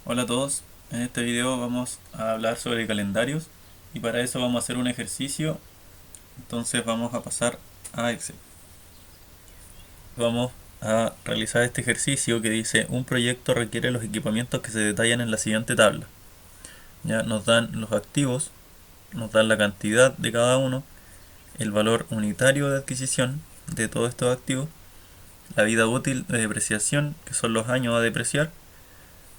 Hola a todos, en este video vamos a hablar sobre calendarios y para eso vamos a hacer un ejercicio. Entonces vamos a pasar a Excel. Vamos a realizar este ejercicio que dice: un proyecto requiere los equipamientos que se detallan en la siguiente tabla. Ya nos dan los activos, nos dan la cantidad de cada uno, el valor unitario de adquisición de todos estos activos, la vida útil de depreciación, que son los años a depreciar,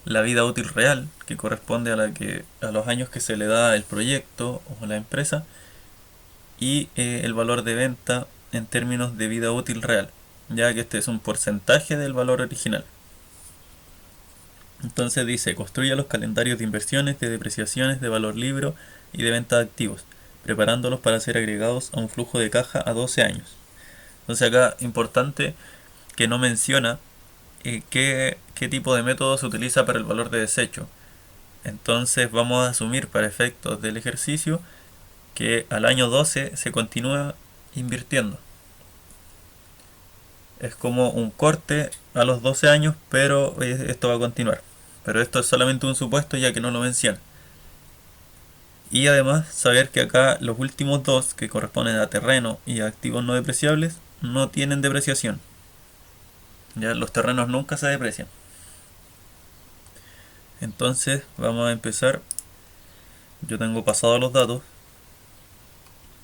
la vida útil real, que corresponde a los años que se le da el proyecto o la empresa, y el valor de venta en términos de vida útil real, ya que este es un porcentaje del valor original. Entonces dice: construya los calendarios de inversiones, de depreciaciones, de valor libre y de venta de activos, preparándolos para ser agregados a un flujo de caja a 12 años. Entonces acá importante que no menciona qué tipo de método se utiliza para el valor de desecho. Entonces vamos a asumir para efectos del ejercicio que al año 12 se continúa invirtiendo. Es como un corte a los 12 años, pero esto va a continuar. Pero esto es solamente un supuesto, ya que no lo menciona. Y además saber que acá los últimos dos, que corresponden a terreno y a activos no depreciables, no tienen depreciación. Ya los terrenos nunca se deprecian. Entonces vamos a empezar. Yo tengo pasado los datos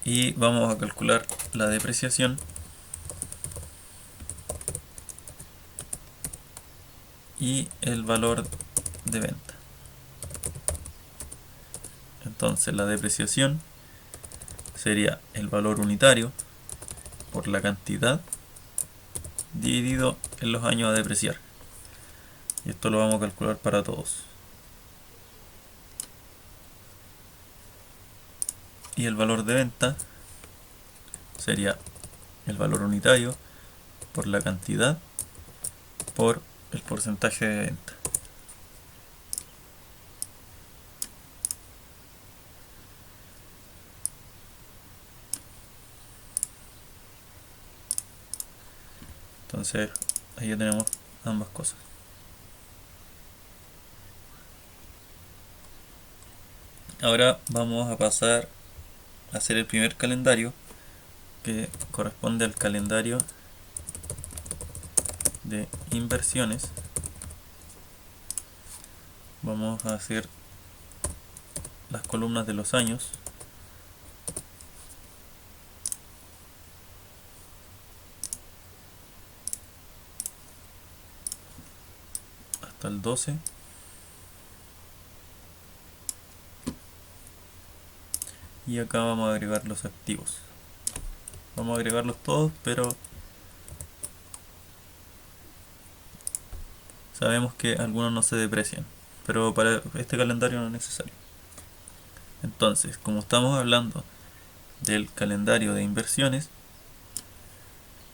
y vamos a calcular la depreciación y el valor de venta. Entonces la depreciación sería el valor unitario por la cantidad dividido en los años a depreciar. Y esto lo vamos a calcular para todos. Y el valor de venta sería el valor unitario por la cantidad por el porcentaje de venta. Entonces ahí ya tenemos ambas cosas. Ahora vamos a pasar a hacer el primer calendario, que corresponde al calendario de inversiones. Vamos a hacer las columnas de los años hasta el 12. Y acá vamos a agregar los activos. Vamos a agregarlos todos, pero sabemos que algunos no se deprecian. Pero para este calendario no es necesario. Entonces, como estamos hablando del calendario de inversiones,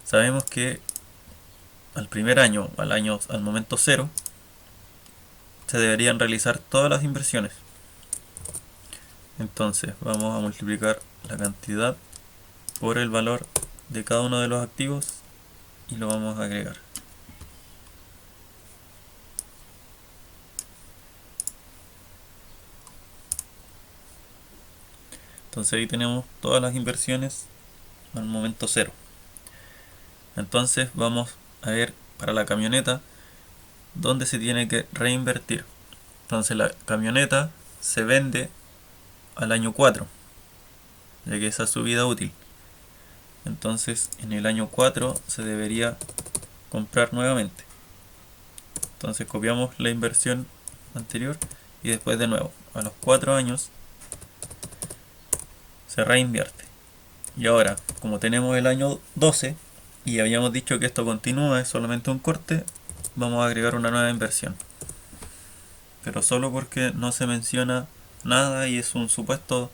sabemos que al primer año, al momento cero, se deberían realizar todas las inversiones. Entonces vamos a multiplicar la cantidad por el valor de cada uno de los activos y lo vamos a agregar. Entonces ahí tenemos todas las inversiones al momento cero. Entonces vamos a ver para la camioneta dónde se tiene que reinvertir. Entonces la camioneta se vende al año 4, ya que esa es su vida útil. Entonces en el año 4 se debería comprar nuevamente. Entonces copiamos la inversión anterior y después de nuevo a los 4 años se reinvierte. Y ahora, como tenemos el año 12 y habíamos dicho que esto continúa, es solamente un corte, vamos a agregar una nueva inversión, pero solo porque no se menciona nada y es un supuesto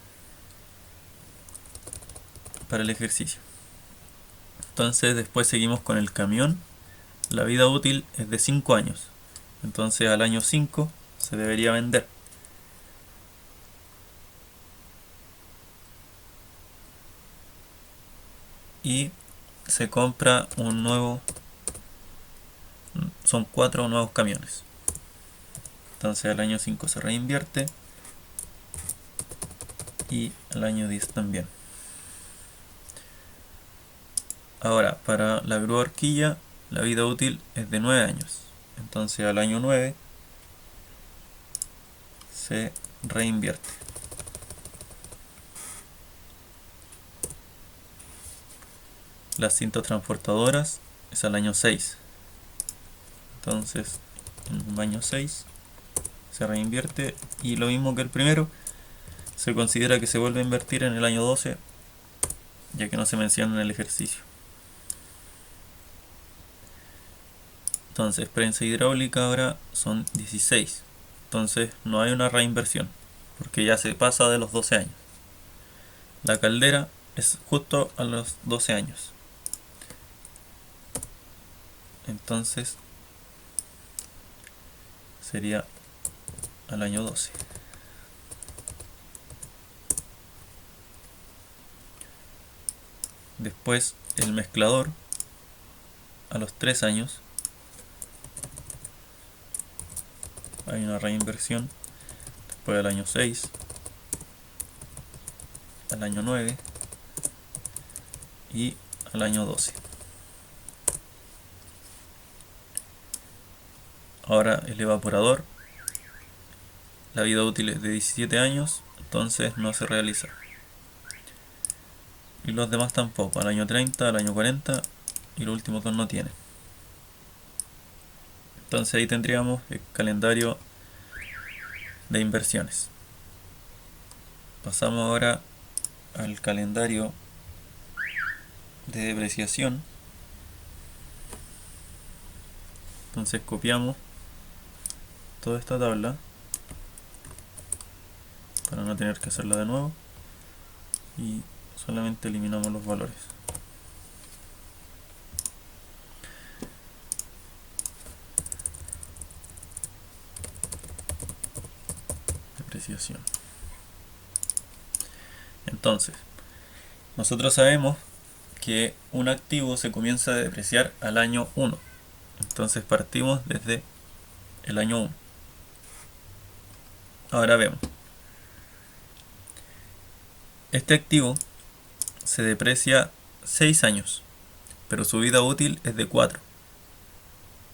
para el ejercicio. Entonces después seguimos con el camión. La vida útil es de 5 años, entonces al año 5 se debería vender. Y se compra un nuevo, son 4 nuevos camiones. Entonces al año 5 se reinvierte y al año 10 también. Ahora, para la grúa horquilla, la vida útil es de 9 años. Entonces al año 9 se reinvierte. Las cintas transportadoras es al año 6. Entonces en un año 6 se reinvierte y lo mismo que el primero, se considera que se vuelve a invertir en el año 12, ya que no se menciona en el ejercicio. Entonces prensa hidráulica ahora son 16. Entonces no hay una reinversión, porque ya se pasa de los 12 años. La caldera es justo a los 12 años. Entonces sería al año 12. Después el mezclador a los 3 años hay una reinversión. Después al año 6, al año 9 y al año 12. Ahora el evaporador, la vida útil es de 17 años, entonces no se realiza. Y los demás tampoco, al año 30, al año 40 y los últimos dos no tienen. Entonces ahí tendríamos el calendario de inversiones. Pasamos ahora al calendario de depreciación. Entonces copiamos toda esta tabla para no tener que hacerla de nuevo y solamente eliminamos los valores. Depreciación. Entonces, nosotros sabemos que un activo se comienza a depreciar al año 1. Entonces partimos desde el año 1. Ahora vemos. Este activo se deprecia 6 años, pero su vida útil es de 4.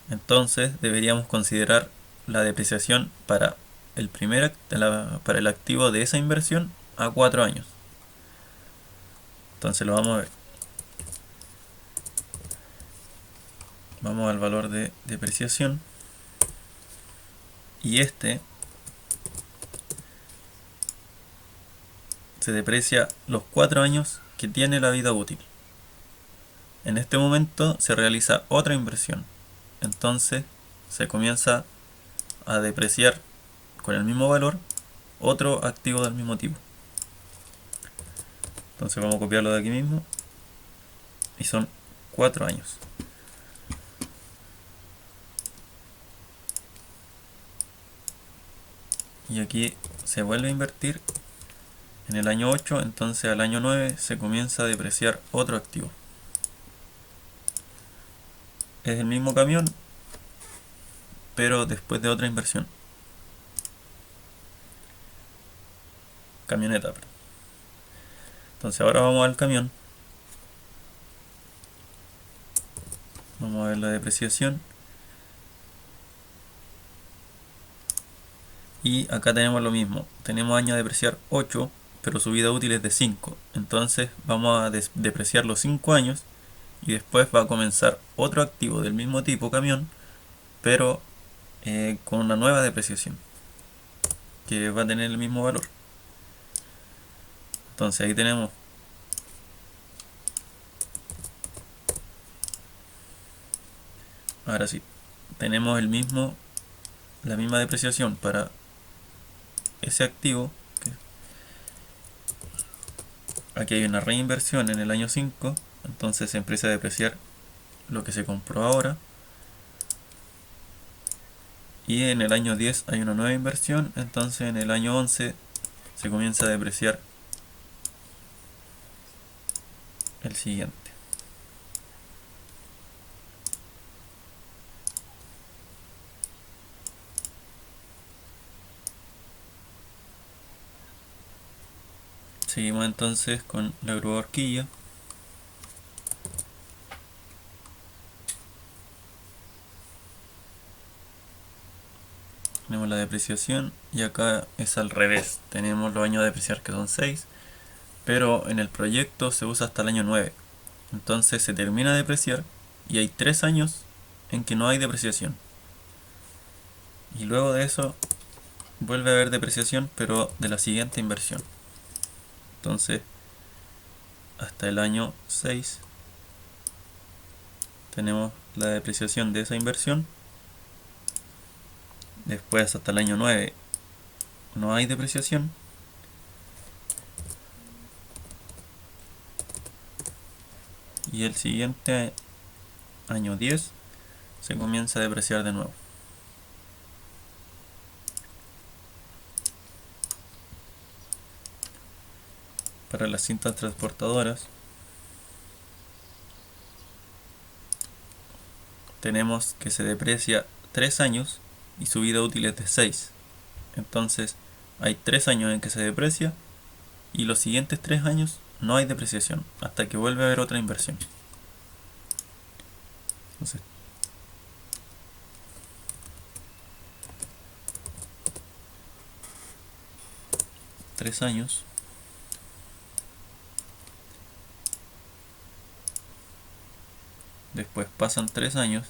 Entonces deberíamos considerar la depreciación para para el activo de esa inversión a 4 años. Entonces lo vamos a ver. Vamos al valor de depreciación y este se deprecia los 4 años que tiene la vida útil. En este momento se realiza otra inversión, entonces se comienza a depreciar con el mismo valor otro activo del mismo tipo. Entonces vamos a copiarlo de aquí mismo y son 4 años. Y aquí se vuelve a invertir en el año 8, entonces al año 9 se comienza a depreciar otro activo. Es el mismo camión, pero después de otra inversión. Camioneta, perdón. Entonces ahora vamos al camión. Vamos a ver la depreciación. Y acá tenemos lo mismo. Tenemos año de depreciar 8, pero su vida útil es de 5. Entonces vamos a depreciar los 5 años y después va a comenzar otro activo del mismo tipo, camión, pero con una nueva depreciación que va a tener el mismo valor. Entonces ahí tenemos ahora sí, tenemos la misma depreciación para ese activo. Aquí hay una reinversión en el año 5, entonces se empieza a depreciar lo que se compró ahora. Y en el año 10 hay una nueva inversión, entonces en el año 11 se comienza a depreciar el siguiente. Seguimos entonces con la grúa horquilla. Tenemos la depreciación y acá es al revés. Tenemos los años a depreciar que son 6, pero en el proyecto se usa hasta el año 9. Entonces se termina de depreciar y hay 3 años en que no hay depreciación. Y luego de eso vuelve a haber depreciación, pero de la siguiente inversión. Entonces, hasta el año 6 tenemos la depreciación de esa inversión. Después, hasta el año 9 no hay depreciación. Y el siguiente año 10 se comienza a depreciar de nuevo. Para las cintas transportadoras tenemos que se deprecia 3 años y su vida útil es de 6. Entonces hay 3 años en que se deprecia y los siguientes 3 años no hay depreciación hasta que vuelve a haber otra inversión. Entonces, tres años. Después pasan 3 años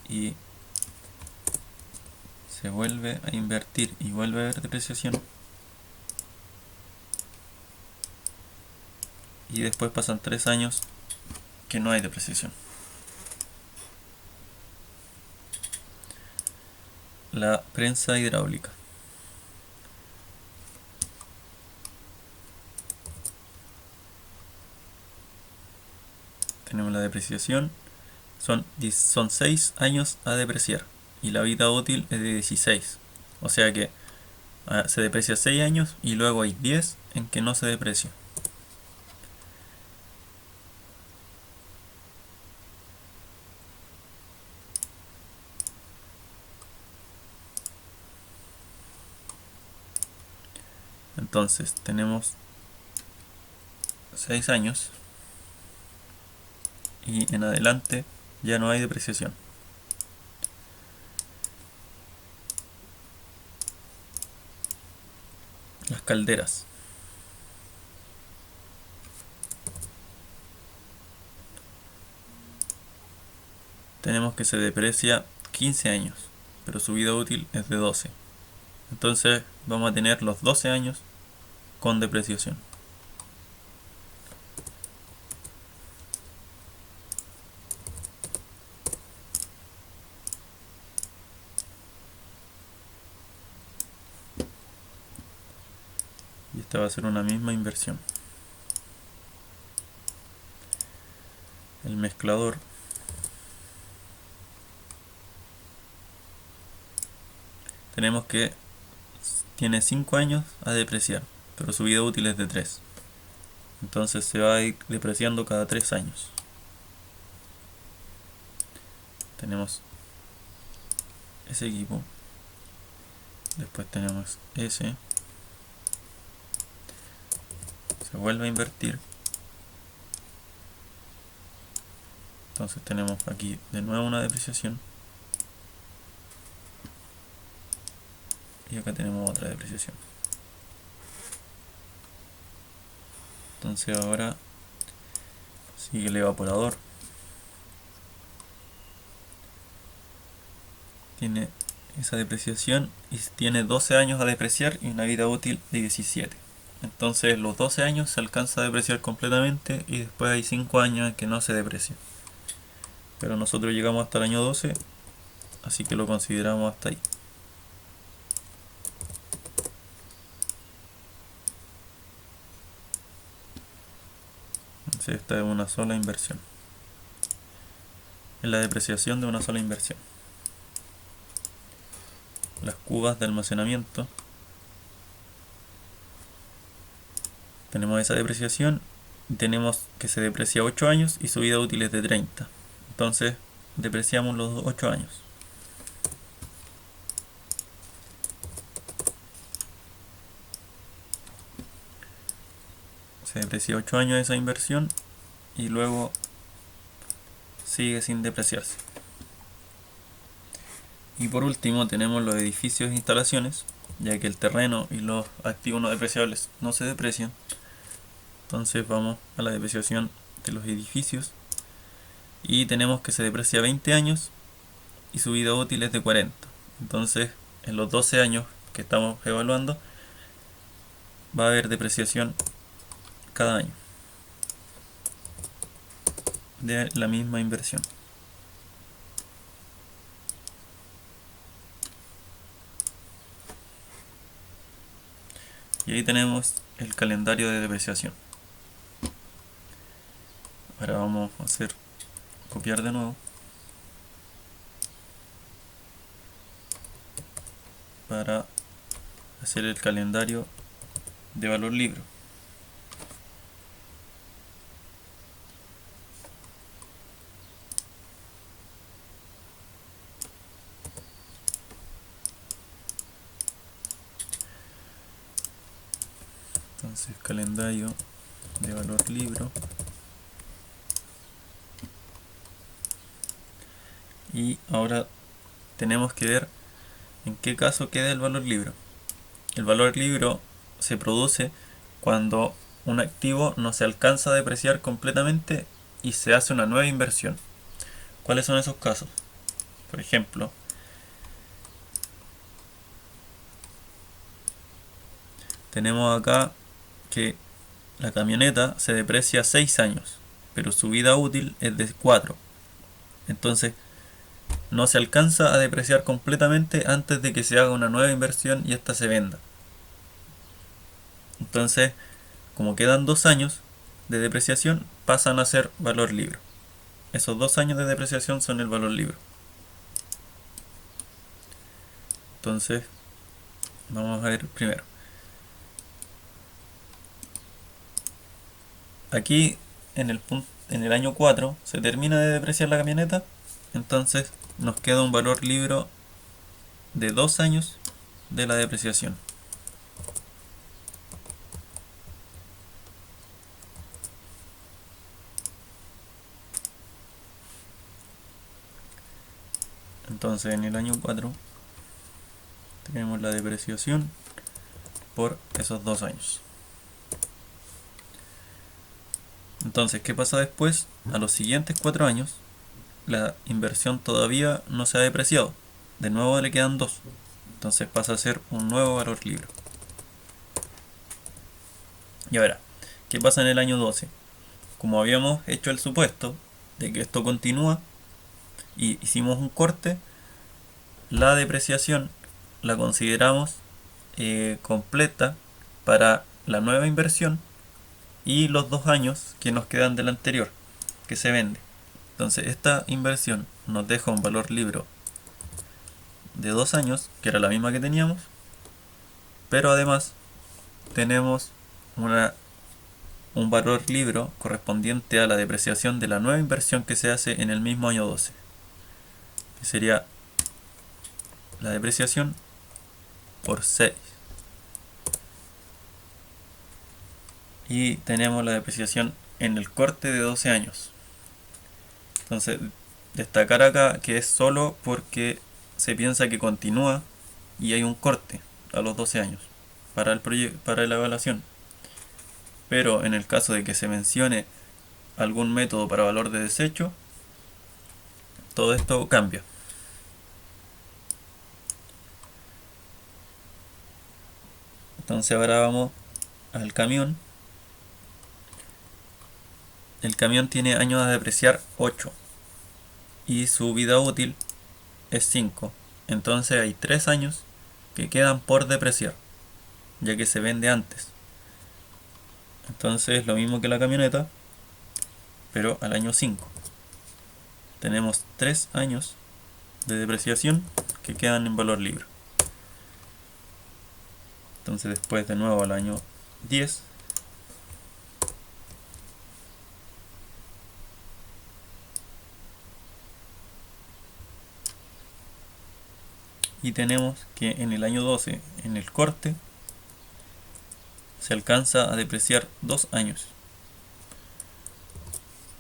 y se vuelve a invertir y vuelve a haber depreciación. Y después pasan 3 años que no hay depreciación. La prensa hidráulica. Tenemos la depreciación. Son 6 años a depreciar y la vida útil es de 16. O sea que se deprecia 6 años y luego hay 10 en que no se deprecia. Entonces tenemos 6 años y en adelante ya no hay depreciación. Las calderas. Tenemos que se deprecia 15 años, pero su vida útil es de 12. Entonces vamos a tener los 12 años con depreciación. Y esta va a ser una misma inversión. El mezclador. Tenemos que tiene 5 años a depreciar, pero su vida útil es de 3. Entonces se va a ir depreciando cada 3 años. Tenemos ese equipo. Después tenemos ese. Se vuelve a invertir. Entonces tenemos aquí de nuevo una depreciación. Y acá tenemos otra depreciación. Entonces ahora sigue el evaporador. Tiene esa depreciación y tiene 12 años a depreciar y una vida útil de 17. Entonces los 12 años se alcanza a depreciar completamente y después hay 5 años en que no se deprecia. Pero nosotros llegamos hasta el año 12, así que lo consideramos hasta ahí. Entonces esta es una sola inversión. Es la depreciación de una sola inversión. Las cubas de almacenamiento. Tenemos esa depreciación y tenemos que se deprecia 8 años y su vida útil es de 30. Entonces depreciamos los 8 años. se deprecia 8 años esa inversión y luego sigue sin depreciarse. Y por último tenemos los edificios e instalaciones, ya que el terreno y los activos no depreciables no se deprecian. Entonces vamos a la depreciación de los edificios y tenemos que se deprecia 20 años y su vida útil es de 40. Entonces en los 12 años que estamos evaluando va a haber depreciación cada año de la misma inversión. Y ahí tenemos el calendario de depreciación. Ahora vamos a hacer copiar de nuevo para hacer el calendario de valor libro. Entonces calendario de valor libro, y ahora tenemos que ver en qué caso queda el valor libro. El valor libro se produce cuando un activo no se alcanza a depreciar completamente y se hace una nueva inversión. ¿Cuáles son esos casos? Por ejemplo, tenemos acá que la camioneta se deprecia 6 años, pero su vida útil es de 4. Entonces no se alcanza a depreciar completamente antes de que se haga una nueva inversión y ésta se venda. Entonces, como quedan 2 años de depreciación, pasan a ser valor libro. Esos 2 años de depreciación son el valor libro. Entonces, vamos a ver primero. Aquí en el año 4 se termina de depreciar la camioneta, entonces nos queda un valor libro de 2 años de la depreciación. Entonces en el año 4 tenemos la depreciación por esos 2 años. Entonces, ¿qué pasa después? A los siguientes 4 años la inversión todavía no se ha depreciado. De nuevo le quedan 2. Entonces pasa a ser un nuevo valor libro. Y ahora, ¿qué pasa en el año 12? Como habíamos hecho el supuesto de que esto continúa y hicimos un corte, la depreciación la consideramos completa para la nueva inversión y los 2 años que nos quedan del anterior, que se vende. Entonces esta inversión nos deja un valor libro de 2 años, que era la misma que teníamos, pero además tenemos un valor libro correspondiente a la depreciación de la nueva inversión que se hace en el mismo año 12, que sería la depreciación por 6. Y tenemos la depreciación en el corte de 12 años. Entonces, destacar acá que es solo porque se piensa que continúa y hay un corte a los 12 años para la evaluación. Pero en el caso de que se mencione algún método para valor de desecho, todo esto cambia. Entonces ahora vamos al camión. El camión tiene años a depreciar 8 y su vida útil es 5. Entonces hay 3 años que quedan por depreciar, ya que se vende antes. Entonces lo mismo que la camioneta, pero al año 5. Tenemos 3 años de depreciación que quedan en valor libro. Entonces después de nuevo al año 10 y tenemos que en el año 12, en el corte, se alcanza a depreciar 2 años.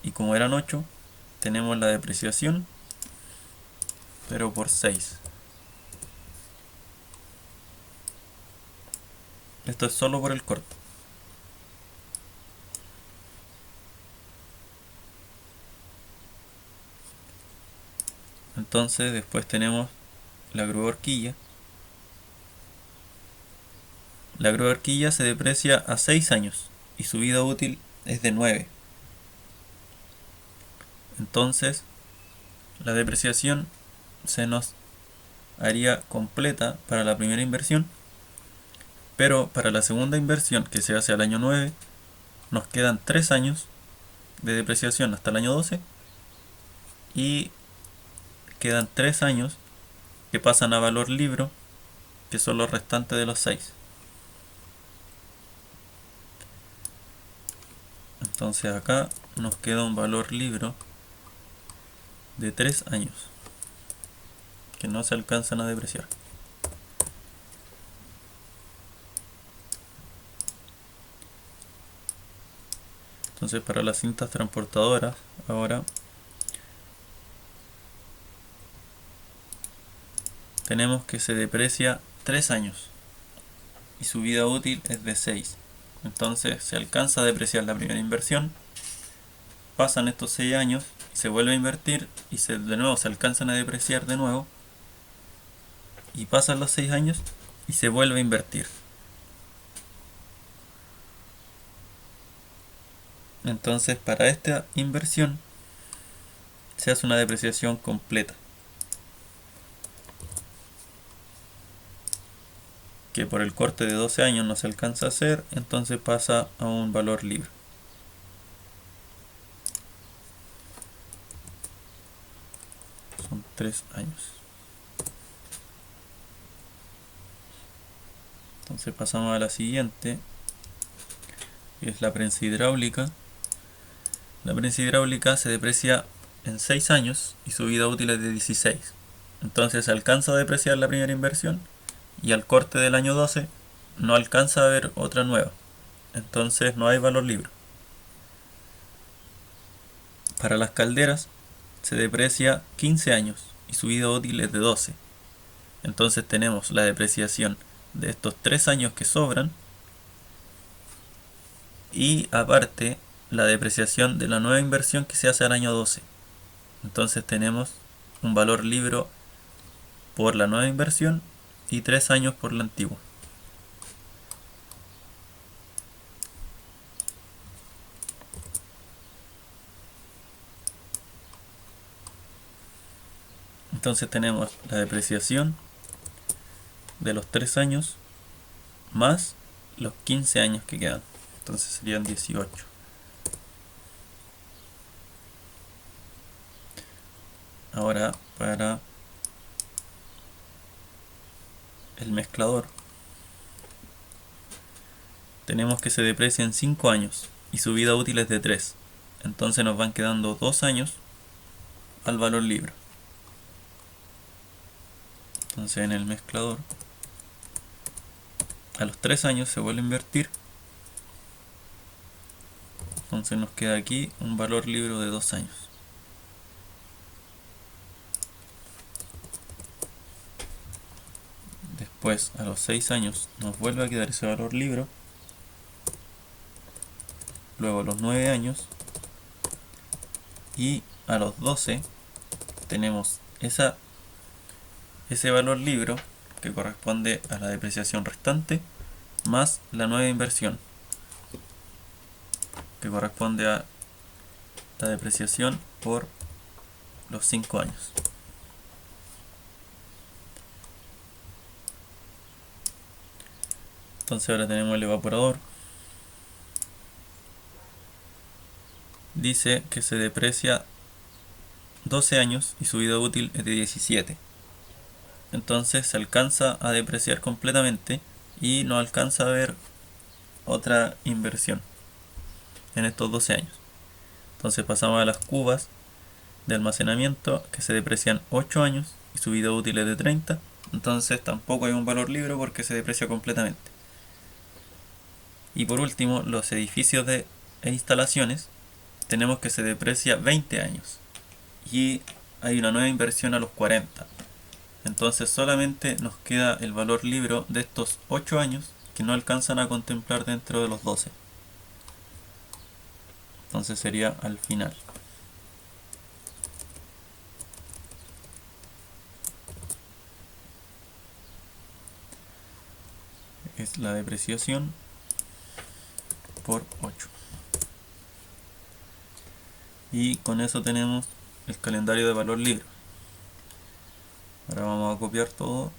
y como eran 8, tenemos la depreciación, pero por 6. Esto es solo por el corte. Entonces después tenemos la grúa horquilla. La grúa horquilla se deprecia a 6 años y su vida útil es de 9. Entonces la depreciación se nos haría completa para la primera inversión, pero para la segunda inversión, que se hace al año 9, nos quedan 3 años de depreciación hasta el año 12 y quedan 3 años que pasan a valor libro, que son los restantes de los 6. Entonces acá nos queda un valor libro de 3 años que no se alcanzan a depreciar. Entonces para las cintas transportadoras ahora tenemos que se deprecia 3 años y su vida útil es de 6. Entonces se alcanza a depreciar la primera inversión, pasan estos 6 años, se vuelve a invertir y de nuevo se alcanzan a depreciar de nuevo, y pasan los 6 años y se vuelve a invertir. Entonces para esta inversión se hace una depreciación completa, que por el corte de 12 años no se alcanza a hacer, entonces pasa a un valor libre. Son 3 años. Entonces pasamos a la siguiente, que es la prensa hidráulica. La prensa hidráulica se deprecia en 6 años y su vida útil es de 16. Entonces se alcanza a depreciar la primera inversión y al corte del año 12 no alcanza a haber otra nueva. Entonces no hay valor libre. Para las calderas se deprecia 15 años y su vida útil es de 12. Entonces tenemos la depreciación de estos 3 años que sobran y aparte la depreciación de la nueva inversión que se hace al año 12. Entonces tenemos un valor libre por la nueva inversión y 3 años por la antigua. Entonces tenemos la depreciación de los 3 años más los 15 años que quedan. Entonces serían 18. Ahora para el mezclador tenemos que se deprecia en 5 años y su vida útil es de 3. Entonces nos van quedando 2 años al valor libre. Entonces en el mezclador a los 3 años se vuelve a invertir. Entonces nos queda aquí un valor libre de 2 años. Después a los 6 años nos vuelve a quedar ese valor libre. Luego a los 9 años y a los 12 tenemos ese valor libre que corresponde a la depreciación restante más la nueva inversión que corresponde a la depreciación por los 5 años. Entonces ahora tenemos el evaporador. Dice que se deprecia 12 años y su vida útil es de 17. Entonces se alcanza a depreciar completamente y no alcanza a haber otra inversión en estos 12 años. Entonces pasamos a las cubas de almacenamiento que se deprecian 8 años y su vida útil es de 30. Entonces tampoco hay un valor libre porque se deprecia completamente. Y por último, los edificios e instalaciones tenemos que se deprecia 20 años y hay una nueva inversión a los 40. Entonces solamente nos queda el valor libro de estos 8 años que no alcanzan a contemplar dentro de los 12. Entonces sería al final. Es la depreciación por 8. Y con eso tenemos el calendario de valor libre. Ahora vamos a copiar todo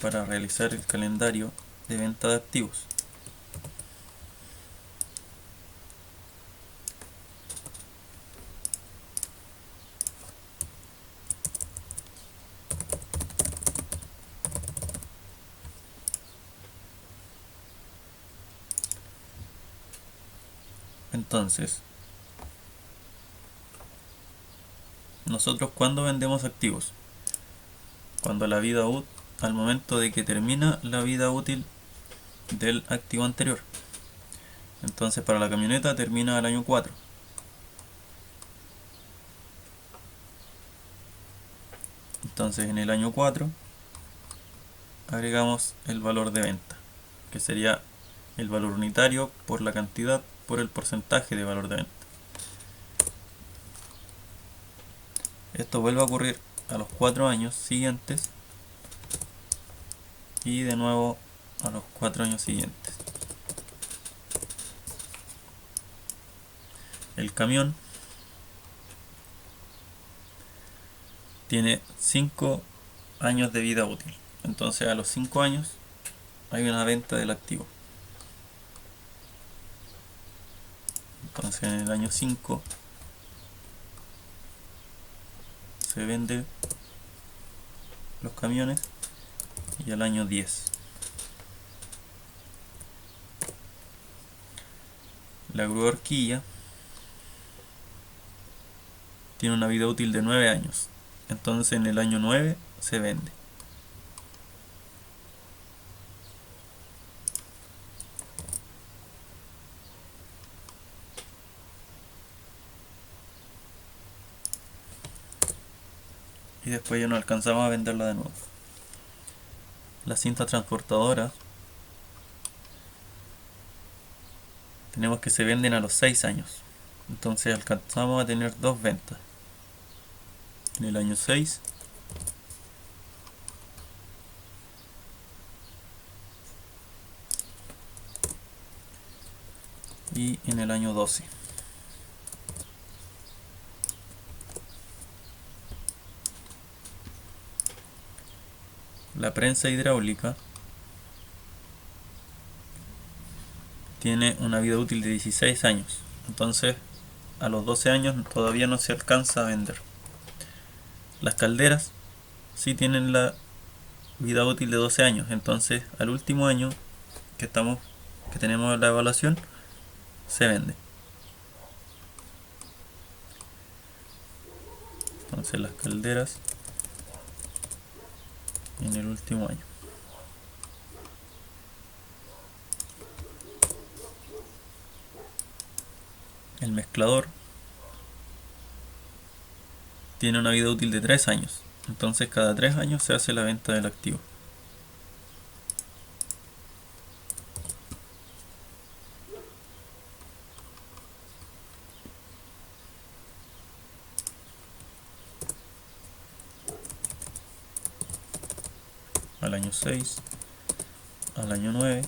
para realizar el calendario de venta de activos. Entonces, nosotros cuando vendemos activos, cuando la vida útil, al momento de que termina la vida útil del activo anterior. Entonces para la camioneta termina al año 4. Entonces en el año 4 agregamos el valor de venta, que sería el valor unitario por la cantidad por el porcentaje de valor de venta. Esto vuelve a ocurrir a los 4 años siguientes y de nuevo a los 4 años siguientes. El camión tiene 5 años de vida útil. Entonces a los 5 años hay una venta del activo. Entonces en el año 5 se vende los camiones y al año 10. La grúa horquilla tiene una vida útil de 9 años. Entonces en el año 9 se vende. Y después ya no alcanzamos a venderla de nuevo. Las cintas transportadoras tenemos que se venden a los 6 años. Entonces alcanzamos a tener 2 ventas. En el año 6 y en el año 12. La prensa hidráulica tiene una vida útil de 16 años. Entonces a los 12 años todavía no se alcanza a vender. Las calderas sí tienen la vida útil de 12 años. Entonces al último año que tenemos la evaluación se vende. Entonces las calderas en el último año. El mezclador tiene una vida útil de 3 años. Entonces cada 3 años se hace la venta del activo. Al año 6, al año 9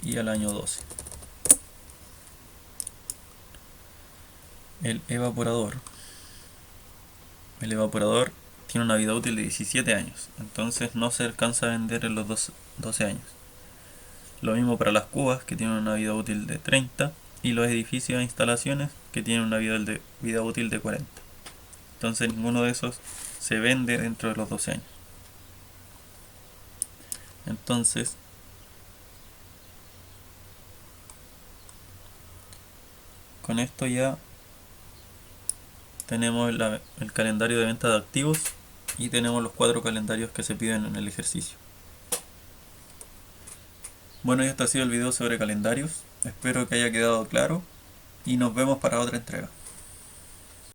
y al año 12. El evaporador tiene una vida útil de 17 años, entonces no se alcanza a vender en los 12 años. Lo mismo para las cubas, que tienen una vida útil de 30, y los edificios e instalaciones, que tienen una vida útil de 40. Entonces ninguno de esos se vende dentro de los 12 años. Entonces con esto ya tenemos el calendario de venta de activos y tenemos los 4 calendarios que se piden en el ejercicio. Bueno, y este ha sido el video sobre calendarios. Espero que haya quedado claro y nos vemos para otra entrega.